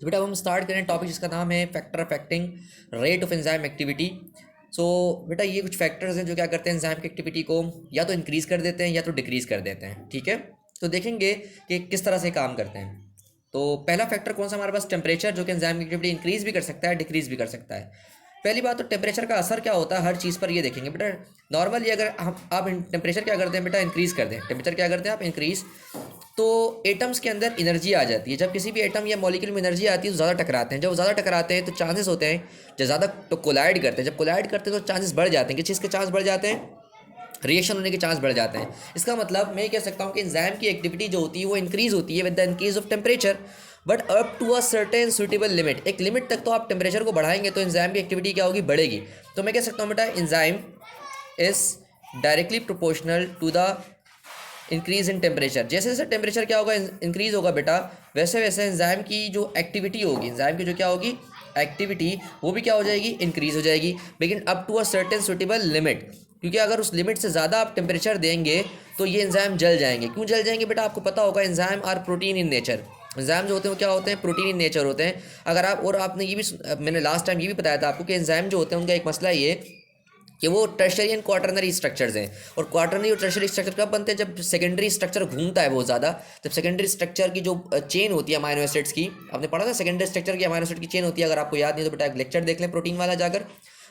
तो बेटा अब हम स्टार्ट करें टॉपिक जिसका नाम है factor affecting rate of enzyme activity. So बेटा ये कुछ फैक्टर्स हैं जो क्या करते हैं एंजाइम की एक्टिविटी को या तो इंक्रीज़ कर देते हैं या तो डिक्रीज़ कर देते हैं। ठीक है, तो देखेंगे कि किस तरह से काम करते हैं। तो पहला फैक्टर कौन सा हमारे पास, टेम्परेचर, जो कि एंजाइम की एक्टिविटी इंक्रीज़ भी कर सकता है डिक्रीज़ भी कर सकता है। पहली बात तो टेम्परेचर का असर क्या होता है हर चीज़ पर, ये देखेंगे बेटा। नॉर्मली अगर हम आप टेम्परेचर क्या करते हैं बेटा, इंक्रीज़ कर दें, टेम्परेचर क्या करते हैं आप, इंक्रीज़, तो एटम्स के अंदर एनर्जी आ जाती है। जब किसी भी एटम या मॉलिक्यूल में एनर्जी आती है तो ज़्यादा टकराते हैं। जब ज़्यादा टकराते हैं तो चांसेस होते हैं, जब ज़्यादा तो कोलाइड करते हैं, जब कोलाइड करते हैं तो चांसेस बढ़ जाते हैं। किस चीज़ के चांस बढ़ जाते हैं, रिएक्शन होने के चांस बढ़ जाते हैं। इसका मतलब मैं कह सकता हूँ कि एंजाइम की एक्टिविटी जो होती है वो इंक्रीज होती है with the increase of temperature, but up to a certain suitable limit. एक लिमिट तक तो आप टेम्परेचर को बढ़ाएंगे तो एंजाइम की एक्टिविटी क्या होगी, बढ़ेगी। तो मैं कह सकता हूँ बेटा enzyme is directly proportional to the increase in temperature. जैसे जैसे टेम्परेचर क्या होगा, इंक्रीज होगा बेटा, वैसे वैसे एंजाइम की जो एक्टिविटी होगी, एंजाइम की जो क्या होगी एक्टिविटी, वो भी क्या हो जाएगी, इंक्रीज हो जाएगी, लेकिन up to a certain suitable limit. क्योंकि अगर उस लिमिट से ज़्यादा आप टेम्परेचर देंगे तो ये एंजाइम जल जाएंगे। क्यों जल जाएंगे बेटा, आपको पता होगा enzyme are protein in nature. Enzyme जो होते हैं वो क्या होते हैं, प्रोटीन इन नेचर होते हैं। अगर आप, और आपने ये भी मैंने लास्ट टाइम ये भी बताया था आपको कि एंजाइम जो होते हैं उनका एक मसला ये कि वो टर्शरी एंड क्वाटरनरी स्ट्रक्चर्स हैं। और क्वाटरनरी और टर्शरी स्ट्रक्चर कब बनते हैं, जब सेकेंडरी स्ट्रक्चर घूमता है बहुत ज़्यादा। जब सेकेंडरी स्ट्रक्चर की जो चेन होती है अमाइनो एसिड्स की, आपने पढ़ा था सेकेंडरी स्ट्रक्चर की अमाइनो एसिड की चेन होती है। अगर आपको याद नहीं तो बेटा एक लेक्चर देख लें प्रोटीन वाला जाकर,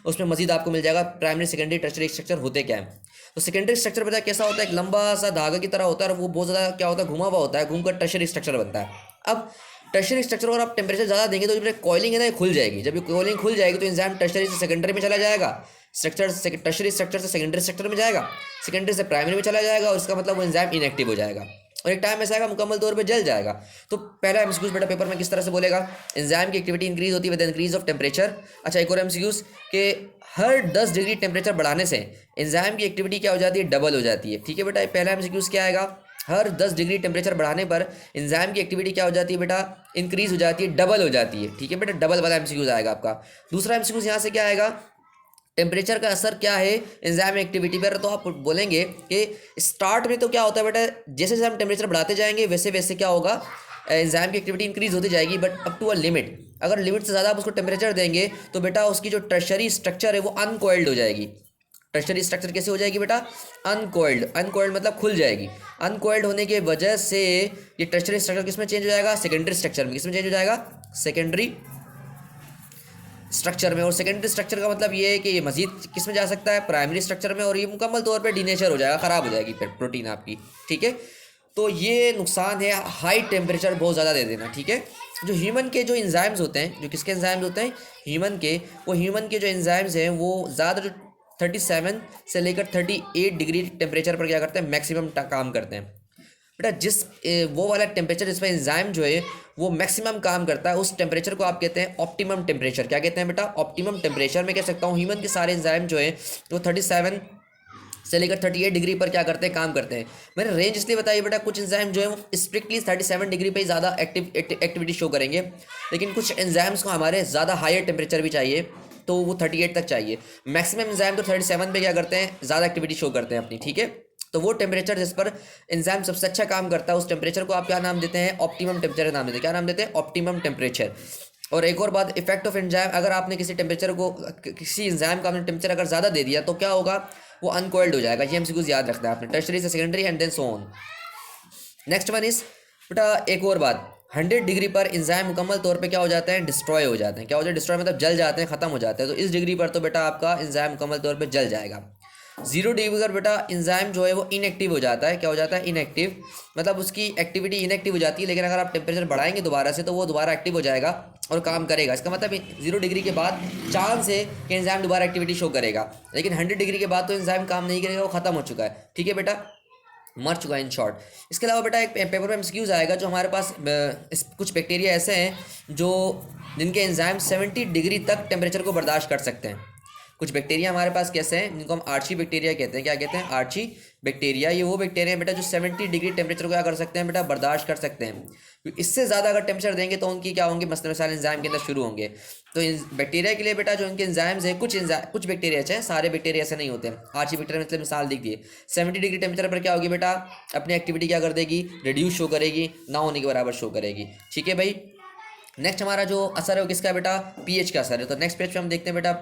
उसमें मजीद आपको मिल जाएगा प्राइमरी सेकेंडरी टर्शरी स्ट्रक्चर होते क्या है। तो सेकेंडरी स्ट्रक्चर पता है कैसा होता है, एक लंबा सा धागा की तरह होता है और वो बहुत ज़्यादा क्या होता है, घुमा हुआ होता है, घूमकर टर्शरी स्ट्रक्चर बनता है। अब टर्शरी स्ट्रक्चर और आप टेम्परेचर ज़्यादा देंगे तो जो कॉइलिंग है ना ये खुल जाएगी। जब ये कॉइलिंग खुल जाएगी तो एंजाइम टर्शरी से सेकेंडरी में चला जाएगा, स्ट्रक्चर टर्शरी स्ट्रक्चर से सेकेंडरी स्ट्रक्चर में जाएगा, सेकेंडरी से प्राइमरी में चला जाएगा, और इसका मतलब वो एंजाइम इनएक्टिव हो जाएगा और एक टाइम ऐसा आएगा मुकम्मल तौर पे जल जाएगा। तो पहला एमसीक्यूज बेटा पेपर में किस तरह से बोलेगा, एंजाइम की एक्टिविटी इंक्रीज होती है विद इंक्रीज ऑफ टेम्परेचर। अच्छा एक और एमसीक्यूज के हर 10 डिग्री टेम्परेचर बढ़ाने से एंजाइम की एक्टिविटी क्या हो जाती है, डबल हो जाती है। ठीक है बेटा, पहला एमसीक्यूज क्या आएगा, हर 10 डिग्री टेम्परेचर बढ़ाने पर एंजाइम की एक्टिविटी क्या हो जाती है बेटा, इंक्रीज हो जाती है, डबल हो जाती है। ठीक है बेटा, डबल वाला एमसीक्यूज आएगा आपका। दूसरा एमसीक्यूज यहाँ से क्या आएगा, टेम्परेचर का असर क्या है एंजाइम एक्टिविटी पर। तो आप बोलेंगे कि स्टार्ट में तो क्या होता है बेटा, जैसे जैसे हम टेम्परेचर बढ़ाते जाएंगे वैसे वैसे क्या होगा, एंजाइम की एक्टिविटी इंक्रीज होती जाएगी, but up to a limit. अगर लिमिट से ज़्यादा आप उसको टेम्परेचर देंगे तो बेटा उसकी जो टर्शरी स्ट्रक्चर है वो अनकॉइल्ड हो जाएगी। टर्शरी स्ट्रक्चर कैसे हो जाएगी बेटा, अनकॉइल्ड। अनकॉइल्ड मतलब खुल जाएगी। अनकॉइल्ड होने की वजह से ये टर्शरी स्ट्रक्चर किस में चेंज हो जाएगा, सेकेंडरी स्ट्रक्चर में। किस में चेंज हो जाएगा, सेकेंडरी स्ट्रक्चर में। और सेकेंडरी स्ट्रक्चर का मतलब ये है कि ये मजीद किस में जा सकता है, प्राइमरी स्ट्रक्चर में, और ये मुकम्मल तौर पे डीनेचर हो जाएगा, ख़राब हो जाएगी फिर प्रोटीन आपकी। ठीक है, तो ये नुकसान है हाई टेम्परेचर बहुत ज़्यादा दे देना। ठीक है, जो ह्यूमन के जो एंजाइम्स होते हैं, जो किसके एंजाइम्स होते हैं, ह्यूमन के, वो ह्यूमन के जो एंजाइम्स हैं वो ज़्यादा जो 37 से लेकर 38 डिग्री टेम्परेचर पर क्या करते हैं, मैक्सिमम काम करते हैं। बेटा जिस वो वाला टेम्परेचर जिसमें एंजाइम जो है वो मैक्सिमम काम करता है, उस टेम्परेचर को आप कहते हैं ऑप्टिमम टेम्परेचर। क्या कहते हैं बेटा, ऑप्टिमम टेम्परेचर। मैं कह सकता हूँ ह्यूमन के सारे एंजाइम जो है वो 37 से लेकर 38 डिग्री पर क्या करते हैं, काम करते हैं। मैंने रेंज इसलिए बताई बेटा, कुछ एंजाइम जो है वो स्ट्रिक्टली 37 डिग्री पे ही ज़्यादा एक्टिविटी शो करेंगे, लेकिन कुछ एंजाइम्स को हमारे ज़्यादा हायर टेम्परेचर भी चाहिए, तो वो 38 तक चाहिए। मैक्सिमम एंजाइम तो 37 पे क्या करते हैं, ज़्यादा एक्टिविटी शो करते हैं अपनी। ठीक है, तो वो टेम्परेचर जिस पर एंजाइम सबसे अच्छा काम करता है उस टेम्परेचर को आप क्या नाम देते हैं, ऑप्टिमम टेम्परेचर नाम देते हैं। क्या नाम देते हैं, ऑप्टिमम टेम्परेचर। और एक और बात, इफेक्ट ऑफ एंजाइम, अगर आपने किसी टेम्परेचर को, किसी एंजाइम का आपने टेम्परेचर अगर ज़्यादा दे दिया तो क्या होगा, वो अनकॉइल्ड हो जाएगा। ये एमसीक्यूज याद रखना है आपने, टर्शरी से secondary and then so on. Next one is बेटा, एक और बात, 100 डिग्री पर एंजाइम मुकम्मल तौर पे क्या हो जाते हैं, डिस्ट्रॉय हो जाते हैं। क्या हो जाता है, डिस्ट्रॉय मतलब जल जाते हैं, खत्म हो जाते हैं। तो इस डिग्री पर तो बेटा आपका एंजाइम मुकम्मल तौर पे जल जाएगा। 0 डिग्री पर बेटा एंजाइम जो है वो इनएक्टिव हो जाता है। क्या हो जाता है, इनएक्टिव, मतलब उसकी एक्टिविटी इनएक्टिव हो जाती है, लेकिन अगर आप टेम्परेचर बढ़ाएंगे दोबारा से तो वो दोबारा एक्टिव हो जाएगा और काम करेगा। इसका मतलब 0 डिग्री के बाद चांस है कि एंजाइम दोबारा एक्टिविटी शो करेगा, लेकिन 100 डिग्री के बाद तो एंजाइम काम नहीं करेगा, वो खत्म हो चुका है। ठीक है बेटा, मर चुका है इन शॉर्ट। इसके अलावा बेटा एक पेपर में एमसीक्यूज आएगा, जो हमारे पास कुछ बैक्टीरिया ऐसे हैं जो जिनके एंजाइम 70 डिग्री तक टेम्परेचर को बर्दाश्त कर सकते हैं। कुछ बैक्टीरिया हमारे पास कैसे हैं, जिनको हम आर्ची बैक्टीरिया कहते हैं। क्या कहते हैं, आर्ची बैक्टीरिया। ये वो बैक्टीरिया बेटा जो 70 डिग्री टेम्परेचर को क्या कर सकते हैं बेटा, बर्दाश्त कर सकते हैं। इससे ज़्यादा अगर टेम्परेचर देंगे तो उनकी क्या होंगे, मसले मसाइल एंजाइम के अंदर शुरू होंगे। तो बैक्टीरिया के लिए बेटा जो इनके एंजाइम्स हैं, कुछ बैक्टीरिया हैं, सारे बैक्टीरिया ऐसे नहीं होते हैं। आर्ची बैक्टीरिया मतलब मिसाल दिख दिए, 70 डिग्री टेम्परेचर पर क्या होगी बेटा, अपनी एक्टिविटी क्या कर देगी, रिड्यूस शो करेगी, ना होने के बराबर शो करेगी। ठीक है भाई, नेक्स्ट हमारा जो असर है वो किसका है बेटा, पीएच का असर है। तो नेक्स्ट पेज पे हम देखते हैं बेटा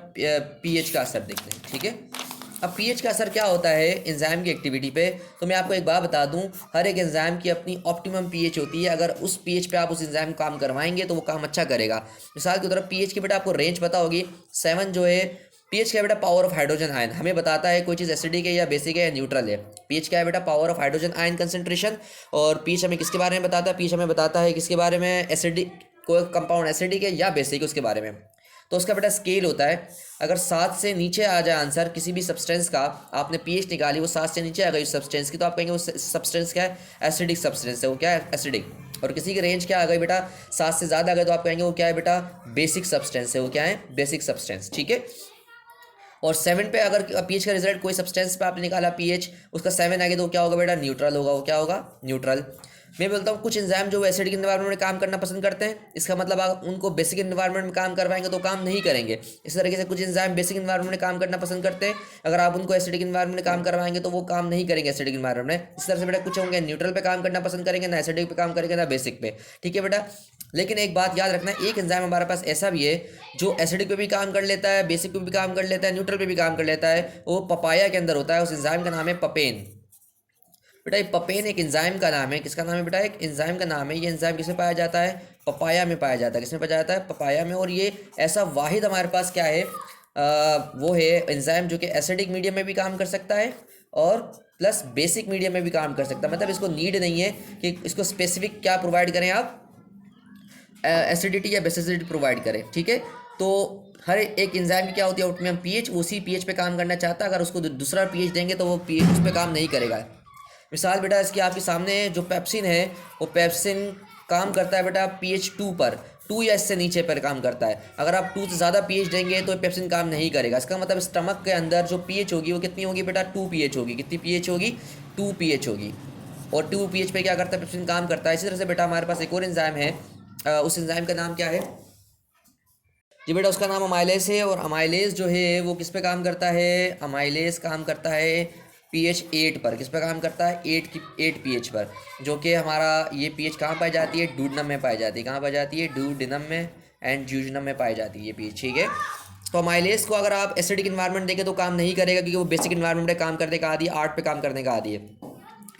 पीएच का असर देखते हैं, ठीक है। अब पीएच का असर क्या होता है एंजाइम की एक्टिविटी पे, तो मैं आपको एक बात बता दूं, हर एक एंजाइम की अपनी ऑप्टिमम पीएच होती है। अगर उस पीएच पे आप उस एंजाइम काम करवाएंगे तो वो काम अच्छा करेगा। मिसाल की तरफ पीएच की बेटा आपको रेंज पता होगी, 7 जो है पीएच क्या है बेटा, पावर ऑफ हाइड्रोजन आयन हमें बताता है कोई चीज़ एसिडिक है या बेसिक है या न्यूट्रल है। पीएच क्या है बेटा, power of hydrogen ion concentration. और पीएच हमें किसके बारे में बताता है, पीएच हमें बताता है किसके बारे में, एसिडिक, कोई कंपाउंड एसिडिक है या बेसिक है उसके बारे में। तो उसका बेटा स्केल होता है, अगर 7 से नीचे आ जाए आंसर किसी भी सब्सटेंस का, आपने पीएच निकाली वो 7 से नीचे आ गई सब्सटेंस की, तो आप कहेंगे वो सब्सटेंस क्या है, एसिडिक सब्सटेंस है, वो क्या है, एसिडिक। और किसी की रेंज क्या आ गई बेटा, 7 से ज़्यादा आ गए तो आप कहेंगे वो क्या है बेटा, बेसिक सब्सटेंस है, वो क्या है, बेसिक सब्सटेंस, ठीक है। और 7 पे अगर पीएच का रिजल्ट कोई सब्सटेंस पे आपने निकाला पीएच उसका 7 आ गया तो क्या होगा बेटा, न्यूट्रल होगा, वो क्या होगा, न्यूट्रल। मैं बोलता हूँ कुछ एंजाइम जो एसिडिक इन्वायरमेंट में काम करना पसंद करते हैं, इसका मतलब आप उनको बेसिक इन्वायरमेंट में काम करवाएंगे तो काम नहीं करेंगे। इस तरीके से कुछ एंजाइम बेसिक इन्वायरमेंट में काम करना पसंद करते हैं, अगर आप उनको एसिडिक इन्वायरमेंट में काम करवाएंगे तो वो काम नहीं करेंगे एसिडिक इन्वायरमेंट में। इस तरह से बेटा कुछ होंगे न्यूट्रल पे काम करना पसंद करेंगे, ना एसिडिक पे काम करेंगे, ना बेसिक पे, ठीक है बेटा। लेकिन एक बात याद रखना, एक एंजाइम हमारे पास ऐसा भी है जो एसिडिक पे भी काम कर लेता है, बेसिक पे भी काम कर लेता है, न्यूट्रल पे भी काम कर लेता है, वो पपाया के अंदर होता है। उस एंजाइम का नाम है पपेन। बेटा ये पपेन एक एंजाइम का नाम है, किसका नाम है बेटा, एक एंजाइम का नाम है। ये एंजाइम किसमें पाया जाता है, पपाया में पाया जाता है। किसमें पाया जाता है, पपाया में। और ये ऐसा वाहिद हमारे पास क्या है, वो है एंजाइम जो कि एसिडिक मीडियम में भी काम कर सकता है और प्लस बेसिक मीडियम में भी काम कर सकता है। मतलब इसको नीड नहीं है कि इसको स्पेसिफिक क्या प्रोवाइड करें आप, एसिडिटी या बेसिसिटी प्रोवाइड करें, ठीक है। तो हर एक एंजाइम की क्या होती है ऑप्टिमम पीएच, उसी पीएच पे काम करना चाहता है। अगर उसको दूसरा पीएच देंगे तो वो पीएच उस पर काम नहीं करेगा। मिसाल बेटा इसकी आपके सामने जो पेप्सिन है, वो पेप्सिन काम करता है बेटा पीएच 2 पर, 2 या इससे नीचे पर काम करता है। अगर आप 2 से ज़्यादा पीएच देंगे तो पेप्सिन काम नहीं करेगा। इसका मतलब स्टमक के अंदर जो पीएच होगी वो कितनी होगी बेटा, 2 पीएच होगी। कितनी पीएच होगी, 2 पीएच होगी। और 2 पीएच पे क्या करता है, पेप्सिन काम करता है। इसी तरह से बेटा हमारे पास एक और एंजाइम है, उस एंजाइम का नाम क्या है जी बेटा, उसका नाम अमाइलेज है। और अमाइलेज जो है वो किस पे काम करता है, अमाइलेज काम करता है पीएच 8 पर। किस पे काम करता है, 8 पीएच पर, जो कि हमारा ये पीएच कहाँ पाई जाती है, डूडेनम में पाई जाती है। कहाँ पाई जाती है, डूडेनम में एंड ज्यूजनम में पाई जाती है ये पीएच, ठीक है। तो अमाइलेज को अगर आप एसिडिक इन्वायरमेंट देंगे तो काम नहीं करेगा, क्योंकि वो बेसिक इन्वायरमेंट में काम करने का आदी है, 8 पे काम करने का आदी है।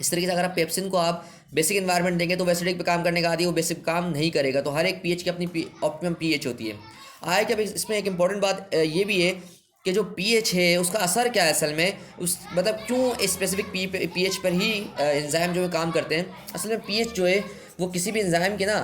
इस तरीके से अगर आप पेप्सिन को आप बेसिक इन्वायरमेंट देंगे तो एसिडिक पे काम करने का आदी है, वो बेसिक काम नहीं करेगा। तो हर एक पीएच की अपनी ऑप्टिमम पीएच होती है। आए क्या इसमें एक इम्पॉर्टेंट बात ये भी है कि जो पीएच है उसका असर क्या है असल में, उस मतलब क्यों स्पेसिफिक पीएच पर ही एंजाइम जो है काम करते हैं। असल में पीएच जो है वो किसी भी एंजाइम के ना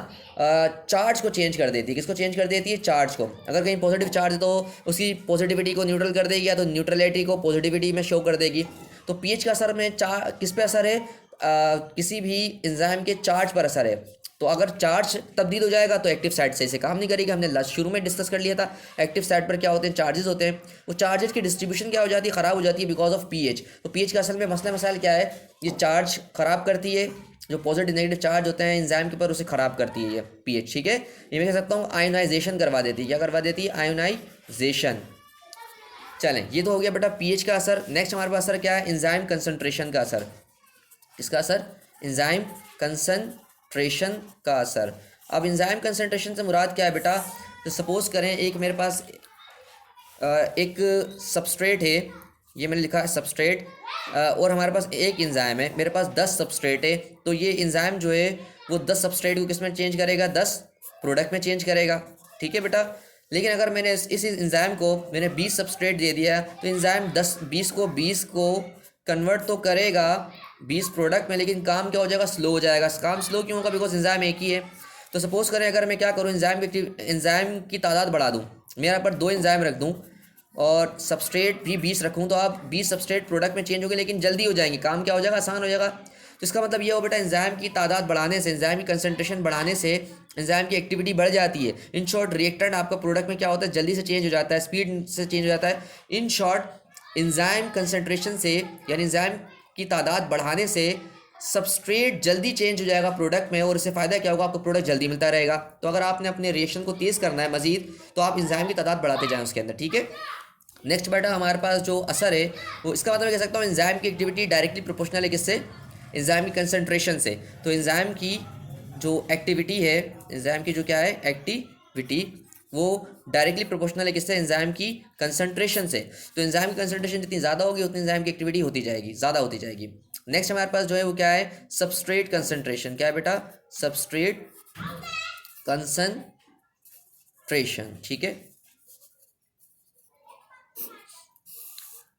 चार्ज को चेंज कर देती है। किसको चेंज कर देती है, चार्ज को। अगर कहीं पॉजिटिव चार्ज है तो उसकी पॉजिटिविटी को न्यूट्रल कर देगी, या तो न्यूट्रलिटी को पॉजिटिविटी में शो कर देगी। तो पीएच का असर में किस पे असर है, किसी भी एंजाइम के चार्ज पर असर है। तो अगर चार्ज तब्दील हो जाएगा तो एक्टिव साइड से इसे काम नहीं करेगी। हमने शुरू में डिस्कस कर लिया था, एक्टिव साइड पर क्या होते हैं, चार्जेस होते हैं। वो चार्जेस की डिस्ट्रीब्यूशन क्या हो जाती है, ख़राब हो जाती है बिकॉज ऑफ पीएच। तो पीएच का असल में मसला मसाइल क्या है, ये चार्ज ख़राब करती है, जो पॉजिटिव नेगेटिव चार्ज होते हैं एंजाइम के ऊपर उसे ख़राब करती है ये पीएच, ठीक है। ये मैं कह सकता हूँ आयोनाइजेशन करवा देती है। क्या करवा देती है, आयोनाइजेशन। चलें, ये तो हो गया बेटा पीएच का असर। नेक्स्ट हमारे पास असर क्या है, एंजाइम कंसंट्रेशन का असर। इसका असर, एंजाइम कंसंट्रेशन का असर। अब एंजाइम कंसंट्रेशन से मुराद क्या है बेटा, तो सपोज करें एक मेरे पास एक सबस्ट्रेट है, ये मैंने लिखा है सबस्ट्रेट, और हमारे पास एक एंजाइम है, मेरे पास 10 सबस्ट्रेट है। तो ये एंजाइम जो है वो 10 सबस्ट्रेट को किस में चेंज करेगा, 10 प्रोडक्ट में चेंज करेगा, ठीक है बेटा। लेकिन अगर मैंने इस एंजाइम को मैंने 20 सबस्ट्रेट दे दिया तो एंजाइम 20 को कन्वर्ट तो करेगा 20 प्रोडक्ट में, लेकिन काम क्या हो जाएगा, स्लो हो जाएगा। काम स्लो क्यों होगा, बिकॉज एंजाइम एक ही है। तो सपोज करें अगर मैं क्या करूँ, एंजाइम की तादाद बढ़ा दूँ, मेरे पर 2 एंजाइम रख दूँ और सबस्ट्रेट भी 20 रखूँ, तो आप 20 सबस्ट्रेट प्रोडक्ट में चेंज होंगे, लेकिन जल्दी हो जाएंगे, काम क्या हो जाएगा, आसान हो जाएगा। तो इसका मतलब ये हो बेटा, एंजाइम की तादाद बढ़ाने से, एंजाइम की कंसंट्रेशन बढ़ाने से एंजाइम की एक्टिविटी बढ़ जाती है। इन शॉर्ट रिएक्टेंट आपका प्रोडक्ट में क्या होता है, जल्दी से चेंज हो जाता है, स्पीड से चेंज हो जाता है। इन शॉर्ट एंजाइम कंसंट्रेशन से, यानी एंजाइम की तादाद बढ़ाने से सबस्ट्रेट जल्दी चेंज हो जाएगा प्रोडक्ट में, और इससे फ़ायदा क्या होगा, आपको प्रोडक्ट जल्दी मिलता रहेगा। तो अगर आपने अपने रिएक्शन को तेज़ करना है मजीद, तो आप एंजाइम की तादाद बढ़ाते जाएं उसके अंदर, ठीक है। नेक्स्ट बेटा हमारे पास जो असर है वो, इसका मतलब कह सकता हूँ एंजाइम की एक्टिविटी डायरेक्टली प्रोपोर्शनल है किससे, एंजाइम की कंसंट्रेशन से। तो एंजाइम की जो एक्टिविटी है एंजाइम की, जो क्या है एक्टिविटी, वो डायरेक्टली प्रोपोर्शनल है किससे, एंजाइम की कंसंट्रेशन से। तो एंजाइम की कंसंट्रेशन जितनी ज़्यादा होगी उतनी एंजाइम की एक्टिविटी होती जाएगी, ज़्यादा होती जाएगी। नेक्स्ट हमारे पास जो है वो क्या है, सबस्ट्रेट कंसंट्रेशन। क्या है बेटा, सबस्ट्रेट कंसंट्रेशन, ठीक है।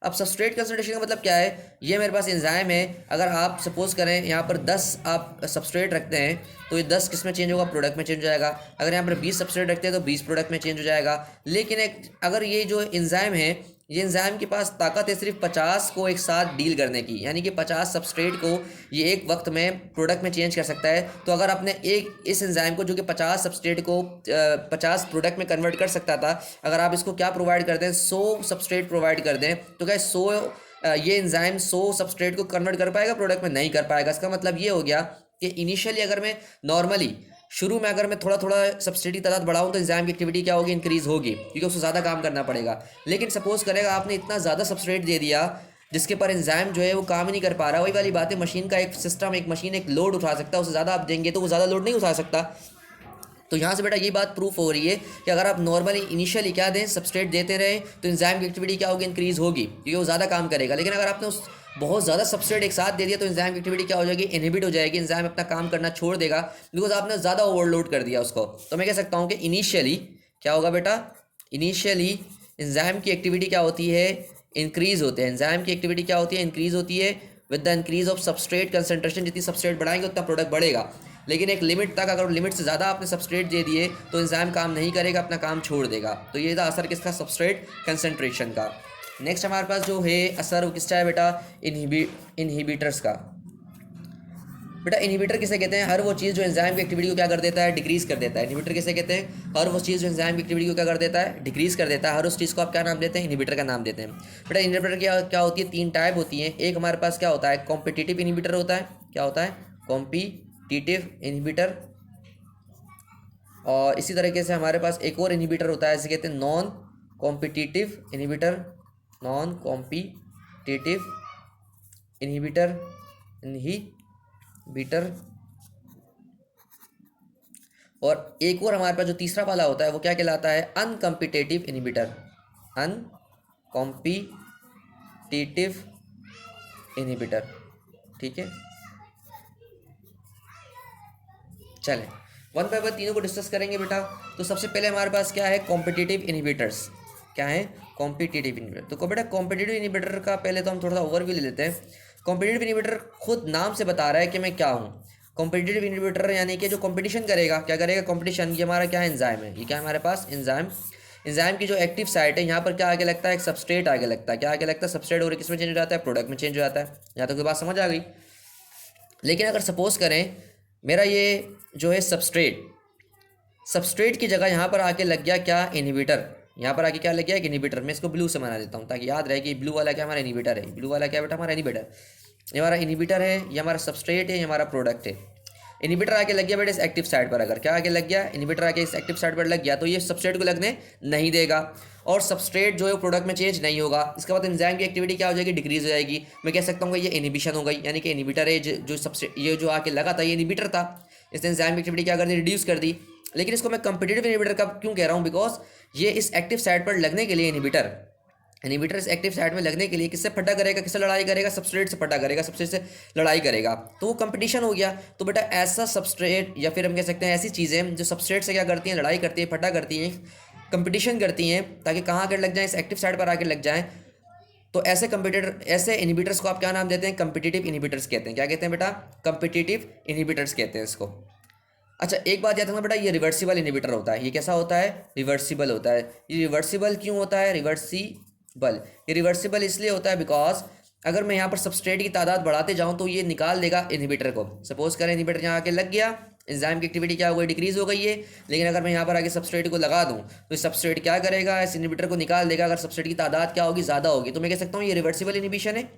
अब सबस्ट्रेट कंसंट्रेशन का मतलब क्या है, ये मेरे पास एंजाइम है, अगर आप सपोज करें यहाँ पर 10 आप सबस्ट्रेट रखते हैं तो ये 10 किस में चेंज होगा, प्रोडक्ट में चेंज हो जाएगा। अगर यहाँ पर 20 सबस्ट्रेट रखते हैं तो 20 प्रोडक्ट में चेंज हो जाएगा। लेकिन एक अगर ये जो एंजाइम है, ये एंजाइम के पास ताकत है सिर्फ 50 को एक साथ डील करने की, यानी कि 50 सबस्ट्रेट को ये एक वक्त में प्रोडक्ट में चेंज कर सकता है। तो अगर आपने एक इस एंजाइम को जो कि 50 सबस्ट्रेट को 50 प्रोडक्ट में कन्वर्ट कर सकता था, अगर आप इसको क्या प्रोवाइड कर दें, 100 सबस्ट्रेट प्रोवाइड कर दें, तो क्या 100 ये एंजाइम 100 सबस्ट्रेट को कन्वर्ट कर पाएगा, प्रोडक्ट में नहीं कर पाएगा। इसका मतलब ये हो गया कि इनिशियली अगर मैं नॉर्मली शुरू में अगर मैं थोड़ा थोड़ा सबस्ट्रेट की तादाद बढ़ाऊँ तो एंजाइम की एक्टिविटी क्या होगी, इंक्रीज होगी, क्योंकि उसको ज़्यादा काम करना पड़ेगा। लेकिन सपोज करेगा आपने इतना ज़्यादा सबस्ट्रेट दे दिया जिसके पर एंजाइम जो है वो काम ही नहीं कर पा रहा, वही वाली बात है, मशीन का एक सिस्टम, एक मशीन एक लोड उठा सकता है, उससे ज़्यादा आप देंगे तो वो ज़्यादा लोड नहीं उठा सकता। तो यहाँ से बेटा ये बात प्रूफ हो रही है कि अगर आप नॉर्मली इनिशियली क्या दें, सबस्ट्रेट देते रहें तो एंजाइम की एक्टिविटी क्या होगी, इंक्रीज होगी, क्योंकि वो ज़्यादा काम करेगा। लेकिन अगर आपने उस बहुत ज़्यादा सबस्ट्रेट एक साथ दे दिया तो एंजाइम की एक्टिविटी क्या हो जाएगी, इनहिबिट हो जाएगी, एंजाइम अपना काम करना छोड़ देगा, बिकॉज आपने ज़्यादा ओवरलोड कर दिया उसको। तो मैं कह सकता हूँ कि इनिशियली क्या होगा बेटा, इनिशियली एंजाइम की एक्टिविटी क्या होती है, इंक्रीज होते हैं। एंजाइम की एक्टिविटी क्या होती है, इंक्रीज होती है with the increase of substrate concentration. जितनी सबस्ट्रेट बढ़ाएंगे उतना प्रोडक्ट बढ़ेगा, लेकिन एक लिमिट तक, अगर लिमिट से ज़्यादा आपने सबस्ट्रेट दे दिए तो एंजाइम काम नहीं करेगा, अपना काम छोड़ देगा। तो ये था असर किसका, सबस्ट्रेट कंसंट्रेशन का। नेक्स्ट हमारे पास जो है असर वो किसका है बेटा, इनहिबिटर्स का। बेटा इनहिबिटर किसे कहते हैं, हर वो चीज़ जो एंजाइम की एक्टिविटी को क्या कर देता है, डिक्रीज कर देता है। इनहिबिटर किसे कहते हैं, हर वो चीज़ जो एंजाइम की एक्टिविटी को क्या कर देता है, डिक्रीज कर देता है। हर उस चीज़ को आप क्या नाम देते हैं, इनहिबिटर का नाम देते हैं। बेटा इनहिबिटर क्या होती है, 3 टाइप होती हैं। एक हमारे पास क्या होता है, कॉम्पिटिटिव इनहिबिटर होता है। क्या होता है, कॉम्पिटिटिव इनहिबिटर। और इसी तरीके से हमारे पास एक और इनहिबिटर होता है, इसे कहते हैं non competitive inhibitor. Non competitive inhibitor, inhibitor. और एक और हमारे पास जो तीसरा वाला होता है वो क्या कहलाता है, अनकॉम्पिटिटिव इनहिबिटर। अनकॉम्पिटिटिव इनहिबिटर, ठीक है। चलें वन बाय वन तीनों को डिस्कस करेंगे बेटा। तो सबसे पहले हमारे पास क्या है, कॉम्पिटिटिव इनहिबिटर्स। क्या है, कॉम्पिटिटिव इनहिबिटर। तो बेटा कॉम्पिटिटिव इनहिबिटर का पहले तो हम थोड़ा सा ओवरव्यू ले लेते हैं। कॉम्पिटिटिव इनहिबिटर खुद नाम से बता रहा है कि मैं क्या हूँ। कॉम्पिटिटिव इनहिबिटर यानी कि जो कंपटीशन करेगा, क्या करेगा, कंपटीशन। ये हमारा क्या है, एंजाइम है। ये क्या है हमारे पास, एंजाइम। एंजाइम की जो एक्टिव साइट है यहाँ पर क्या आगे लगता है, एक सबस्ट्रेट आगे लगता है। क्या आगे लगता है, सबस्ट्रेट, और किस में चेंज हो जाता है, प्रोडक्ट में चेंज हो जाता है। यहाँ तक तो बात समझ आ गई। लेकिन अगर सपोज करें मेरा ये जो है सबस्ट्रेट, सबस्ट्रेट की जगह यहाँ पर आके लग गया क्या, इनहिबिटर। यहाँ पर आके क्या लग गया, एक इनहिबिटर। मैं इसको ब्लू से बना देता हूँ ताकि याद रहे कि ब्लू वाला क्या हमारा इनहिबिटर है। ब्लू वाला क्या बेटा, हमारा इनहिबिटर। ये हमारा इनहिबिटर है, ये हमारा सबस्ट्रेट है, ये हमारा प्रोडक्ट है। इनहिबिटर आके लग गया बेटा इस एक्टिव साइड पर। अगर क्या आके लग गया, इनहिबिटर आके इस एक्टिव साइड पर लग गया तो ये सबस्ट्रेट को लगने नहीं देगा, और सबस्ट्रेट जो है प्रोडक्ट में चेंज नहीं होगा। इसका मतलब एंजाइम की एक्टिविटी क्या हो जाएगी, डिक्रीज हो जाएगी। मैं कह सकता हूँ कि ये इनहिबिशन हो गई, यानी कि इनहिबिटर है जो सबस्ट्रेट, ये जो आके लगा था ये इनहिबिटर था, इसने एंजाइम की एक्टिविटी क्या कर दी, रिड्यूस कर दी। लेकिन इसको मैं कंपिटिटिव इनहिबिटर का क्यों कह रहा हूँ, बिकॉज ये इस एक्टिव साइड पर लगने के लिए इनहिबिटर इस एक्टिव साइड में लगने के लिए किससे फटा करेगा, किससे लड़ाई करेगा, सबस्ट्रेट से फटा करेगा, सबस्ट्रेट से लड़ाई करेगा, तो वो कंपटीशन हो गया। तो बेटा ऐसा सबस्ट्रेट, या फिर हम कह सकते हैं ऐसी चीज़ें जो सबस्ट्रेट से क्या करती हैं, लड़ाई करती हैं, फटा करती हैं, कंपटीशन करती हैं, ताकि कहाँ आकर लग जाएँ, इस एक्टिव साइड पर आकर लग जाएँ। तो ऐसे ऐसे इनहिबिटर्स को आप क्या नाम देते हैं, कंपिटिटिव इनहिबिटर्स कहते हैं। क्या कहते हैं बेटा, कंपिटिटिव इनहिबिटर्स कहते हैं इसको। अच्छा एक बात याद रखना बेटा, ये रिवर्सिबल इनहिबिटर होता है। ये कैसा होता है, रिवर्सिबल होता है। ये रिवर्सिबल क्यों होता है, ये रिवर्सिबल इसलिए होता है बिकॉज अगर मैं यहाँ पर सबस्ट्रेट की तादाद बढ़ाते जाऊँ तो ये निकाल देगा इनहिबिटर को। सपोज करें इनहिबिटर यहाँ आके लग गया, एंजाइम की एक्टिविटी क्या हो गई, डिक्रीज हो गई है। लेकिन अगर मैं यहाँ पर आगे सबस्ट्रेट को लगा दूँ तो सबस्ट्रेट क्या करेगा, इस इनहिबिटर को निकाल देगा। अगर सबस्ट्रेट की तादाद क्या होगी, ज़्यादा होगी, तो मैं कह सकता हूँ ये रिवर्सिबल इनहिबिशन है।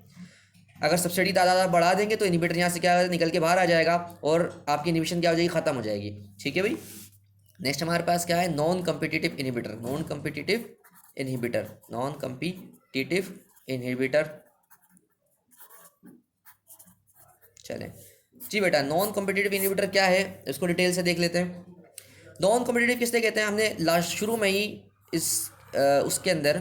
अगर सबस्ट्रेट की तादाद आप बढ़ा देंगे तो इनहिबिटर यहाँ से क्या निकल के बाहर आ जाएगा और आपकी इनहिबिशन क्या हो जाएगी, खत्म हो जाएगी। ठीक है भाई। नेक्स्ट हमारे पास क्या है, non competitive inhibitor. Non competitive inhibitor, non competitive inhibitor. चलें जी बेटा, नॉन कॉम्पिटिटिव इनहिबिटर क्या है इसको डिटेल से देख लेते हैं। नॉन कॉम्पिटिटिव किसने कहते हैं, हमने लास्ट शुरू में ही इस उसके अंदर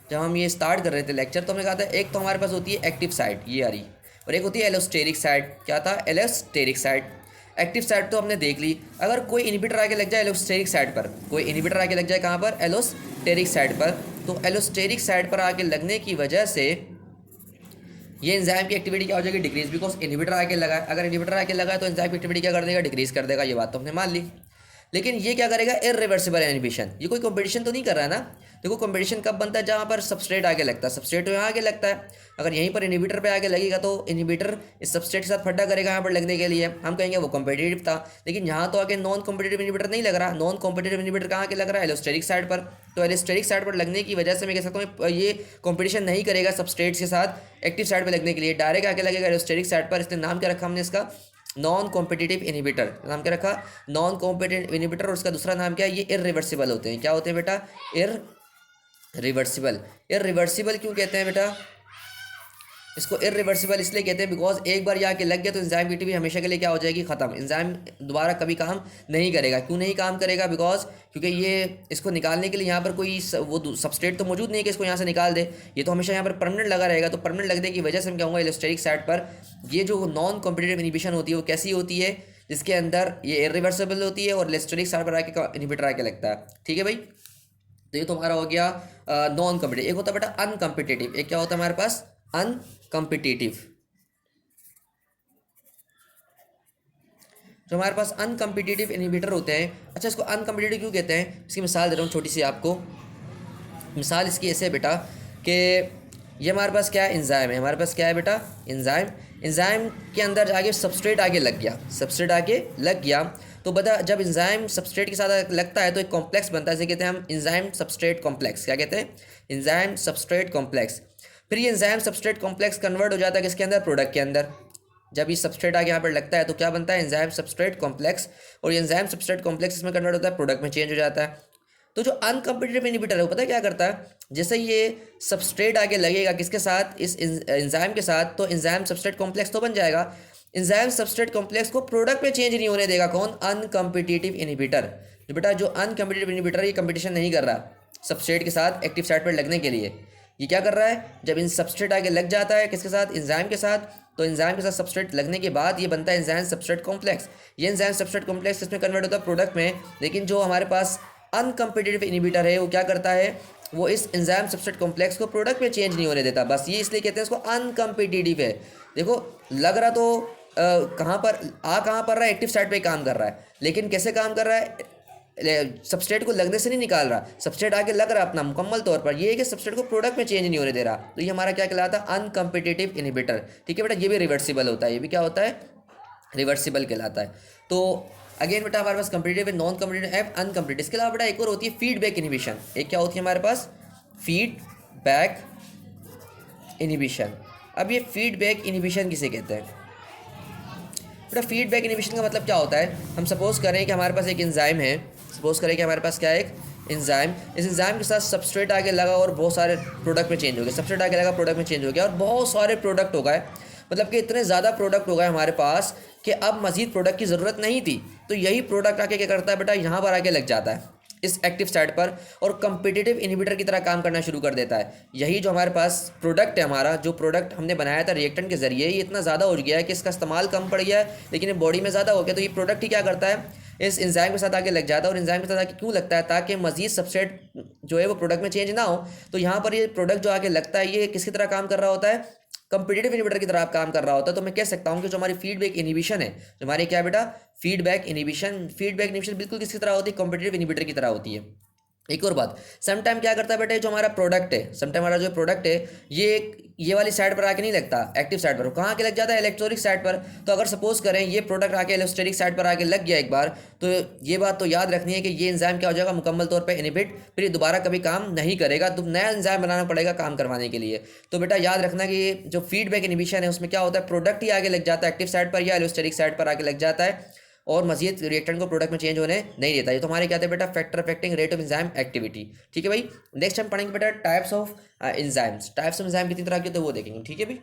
जब हम ये स्टार्ट कर रहे थे लेक्चर, तो हमने कहा था एक तो हमारे पास होती है एक्टिव साइट, ये आ रही, और एक होती है एलोस्टेरिक साइट। क्या था, एलोस्टेरिक साइट। एक्टिव साइट तो हमने देख ली। अगर कोई इनहिबिटर आके लग जाए एलोस्टेरिक साइट पर, कोई इनहिबिटर आके लग जाए कहाँ पर, एलोस्टेरिक साइट पर, तो एलोस्टेरिक साइट पर आके लगने की वजह से ये एंजाइम की एक्टिविटी क्या हो जाएगी, डिक्रीज, बिकॉज इनहिबिटर आके लगा है। अगर इनहिबिटर आके लगा है तो एंजाइम की एक्टिविटी क्या कर देगा, डिक्रीज कर देगा। ये बात तो हमने मान ली। लेकिन ये क्या करेगा, इरिवर्सिबल इनहिबिशन। ये कोई कंपटीशन तो नहीं कर रहा है ना। देखो कंपटीशन कब बनता है, जहाँ पर सबस्ट्रेट आगे लगता है। सबस्ट्रेट तो यहाँ आगे लगता है, अगर यहीं पर इनहिबिटर पे आगे लगेगा तो इनहिबिटर इस सबस्ट्रेट के साथ फड्डा करेगा यहाँ पर लगने के लिए, हम कहेंगे वो कॉम्पिटिटिव था। लेकिन यहाँ तो आगे नॉन कॉम्पिटिटिव इनहिबिटर नहीं लग रहा। नॉन कॉम्पिटिटिव इनहिबिटर कहाँ आगे लग रहा है, एलोस्टेरिक साइड पर। तो एलोस्टेरिक साइड पर लगने की वजह से मैं कह सकता हूँ ये कॉम्पिटिशन नहीं करेगा सबस्ट्रेट्स के साथ एक्टिव साइड पर लगने के लिए, डायरेक्ट आगे लगेगा एलोस्टेरिक साइड पर। इसलिए नाम क्या रखा हमने इसका, नॉन कॉम्पिटिटिव इनहिबिटर। नाम क्या रखा, नॉन कॉम्पिटिटिव इनहिबिटर। और उसका दूसरा नाम क्या है, ये इरिवर्सिबल होते हैं। क्या होते हैं बेटा, इरिवर्सिबल। इरिवर्सिबल क्यों कहते हैं बेटा, इसको इरिवर्सिबल इसलिए कहते हैं बिकॉज एक बार यहाँ के लग गया तो एंजाइम की एक्टिविटी हमेशा के लिए क्या हो जाएगी, खत्म। एंजाइम दोबारा कभी काम नहीं करेगा। क्यों नहीं काम करेगा, बिकॉज क्योंकि ये इसको निकालने के लिए यहाँ पर कोई वो सबस्ट्रेट तो मौजूद नहीं है कि इसको यहाँ से निकाल दे। ये तो हमेशा यहाँ पर परमानेंट लगा रहेगा। तो परमानेंट लगने की वजह से मैं कहूँगा एलोस्टेरिक साइड पर ये जो नॉन कॉम्पिटिटिव इनहिबिशन होती है वो कैसी होती है, जिसके अंदर ये इरिवर्सिबल होती है और एलोस्टेरिक साइड पर आके इनहिबिटर आके लगता है। ठीक है भाई, तो ये तो हमारा हो गया नॉन कॉम्पिटिटिव। एक होता है बेटा अनकॉम्पिटिटिव। एक क्या होता है हमारे पास, अनकॉम्पिटिटिव। जो हमारे पास अनकॉम्पिटिटिव इनहिबिटर होते हैं। अच्छा, इसको अनकॉम्पिटिटिव क्यों कहते हैं, इसकी मिसाल दे रहा हूँ छोटी सी आपको। मिसाल इसकी ऐसे है बेटा कि ये हमारे पास क्या है, एंजाइम है। हमारे पास क्या है बेटा, एंजाइम। एंजाइम के अंदर जाके सबस्ट्रेट आगे लग गया, सबस्ट्रेट आगे लग गया तो बता, जब एंजाइम सबस्ट्रेट के साथ लगता है तो एक कॉम्प्लेक्स बनता है, इसे कहते हैं हम एंजाइम सबस्ट्रेट कॉम्प्लेक्स। क्या कहते हैं, एंजाइम सबस्ट्रेट कॉम्प्लेक्स। फिर ये एंजाइम सबस्ट्रेट कॉम्प्लेक्स कन्वर्ट हो जाता है किसके अंदर, प्रोडक्ट के अंदर। जब ये सबस्ट्रेट आगे यहाँ पर लगता है तो क्या बनता है, एंजाइम सबस्ट्रेट कॉम्प्लेक्स। और ये एंजाइम सबस्ट्रेट कॉम्प्लेक्स इसमें कन्वर्ट होता है, प्रोडक्ट में चेंज हो जाता है। तो जो अनकॉम्पिटिटिव इनहिबिटर है वो पता है क्या करता है, जैसे ये सबस्ट्रेट आगे लगेगा किसके साथ, इस एंजाइम के साथ, तो एंजाइम सबस्ट्रेट कॉम्प्लेक्स तो बन जाएगा। एंजाइम सबस्ट्रेट कॉम्प्लेक्स को प्रोडक्ट में चेंज नहीं होने देगा कौन, अनकॉम्पिटिटिव इनहिबिटर। जो बेटा जो अनकॉम्पिटिटिव इनहिबिटर ये कंपटीशन नहीं कर रहा सबस्ट्रेट के साथ एक्टिव साइट पर लगने के लिए। ये क्या कर रहा है, जब इन सबस्ट्रेट आगे लग जाता है किसके साथ, एंजाइम के साथ, तो एंजाइम के साथ सबस्ट्रेट लगने के बाद ये बनता है एंजाइम सबस्ट्रेट कॉम्प्लेक्स। ये एंजाइम सबस्ट्रेट कॉम्प्लेक्स इसमें कन्वर्ट होता है प्रोडक्ट में। लेकिन जो हमारे पास अनकॉम्पिटिटिव इनहिबिटर है वो क्या करता है, वो इस एंजाइम सबस्ट्रेट कॉम्प्लेक्स को प्रोडक्ट में चेंज नहीं होने देता। बस ये इसलिए कहते हैं इसको अनकॉम्पिटिटिव है। देखो लग रहा तो कहाँ पर कहाँ पर रहा है, एक्टिव साइट पे काम कर रहा है, लेकिन कैसे काम कर रहा है, सबस्ट्रेट को लगने से नहीं निकाल रहा, सबस्ट्रेट आगे लग रहा है अपना मुकम्मल तौर पर। ये है कि सबस्ट्रेट को प्रोडक्ट में चेंज नहीं होने दे रहा। तो ये हमारा क्या कहलाता है, अनकॉम्पिटिटिव इनहिबिटर। ठीक है बेटा, ये भी रिवर्सिबल होता है, ये भी क्या होता है, रिवर्सिबल कहलाता है। तो अगेन बेटा हमारे पास कॉम्पिटिटिव, नॉन कॉम्पिटिटिव है, अनकॉम्पिटिटिव। इसके अलावा बेटा एक और होती है फीडबैक इनहिबिशन। एक क्या होती है हमारे पास, फीडबैक इनहिबिशन। अब ये फीडबैक इनहिबिशन किसे कहते हैं बेटा, फीडबैक इनहिबिशन का मतलब क्या होता है, हम सपोज करें कि हमारे पास एक एंजाइम है, सपोज करें कि हमारे पास क्या है, एक एंजाइम। इस एंजाइम के साथ सबस्ट्रेट आगे लगा और बहुत सारे प्रोडक्ट में चेंज हो गए, सबस्ट्रेट आगे लगा प्रोडक्ट में चेंज हो गया और बहुत सारे प्रोडक्ट हो गए। मतलब कि इतने ज़्यादा प्रोडक्ट हो गए हमारे पास कि अब मज़ीद प्रोडक्ट की ज़रूरत नहीं थी। तो यही प्रोडक्ट आके क्या करता है बेटा, यहाँ पर आके लग जाता है इस एक्टिव साइट पर और कंपिटिटिव इनहिबिटर की तरह काम करना शुरू कर देता है। यही जो हमारे पास प्रोडक्ट है, हमारा जो प्रोडक्ट हमने बनाया था रिएक्टेंट के जरिए, ये इतना ज़्यादा हो गया है कि इसका इस्तेमाल कम पड़ गया है, लेकिन ये बॉडी में ज़्यादा हो गया। तो ये प्रोडक्ट ही क्या करता है, इस एंजाइम के साथ आके लग जाता है। और एंजाइम के साथ आके क्यों लगता है, ताकि मजीद सबस्ट्रेट जो है वो प्रोडक्ट में चेंज ना हो। तो यहाँ पर ये प्रोडक्ट जो आके लगता है ये किसकी तरह काम कर रहा होता है, कंपिटिटिव इनहिबिटर की तरह आप काम कर रहा होता है। तो मैं कह सकता हूँ कि जो हमारी फीडबैक इनहिबिशन है, जो हमारी क्या बेटा, फीडबैक इनहिबिशन बिल्कुल किसकी तरह होती है, कंपिटिटिव इनहिबिटर की तरह होती है। एक और बात, समटाइम क्या करता है बेटा, जो हमारा प्रोडक्ट है, समटाइम हमारा जो प्रोडक्ट है ये वाली साइड पर आके नहीं लगता एक्टिव साइड पर, कहाँ आके लग जाता है, इलेक्ट्रोलिक साइड पर। तो अगर सपोज करें ये प्रोडक्ट आके एलोस्टेरिक साइड पर आके लग गया एक बार, तो ये बात तो याद रखनी है कि ये एंजाइम क्या हो जाएगा, मुकम्मल तौर पर इनहिबिट, फिर ये दोबारा कभी काम नहीं करेगा, तो नया एंजाइम बनाना पड़ेगा काम करवाने के लिए। तो बेटा याद रखना कि जो फीडबैक इनहिबिशन है उसमें क्या होता है, प्रोडक्ट ही आगे लग जाता है एक्टिव साइड पर या एलोस्टेरिक साइड पर आके लग जाता है और मजीद रिएक्टेंट को प्रोडक्ट में चेंज होने नहीं देता। ये तो हमारे क्या थे बेटा, factor affecting rate of enzyme activity. ठीक है भाई, नेक्स्ट हम पढ़ेंगे बेटा types of enzymes. Types of enzyme कितनी तरह के होते हैं वो देखेंगे। ठीक है भाई।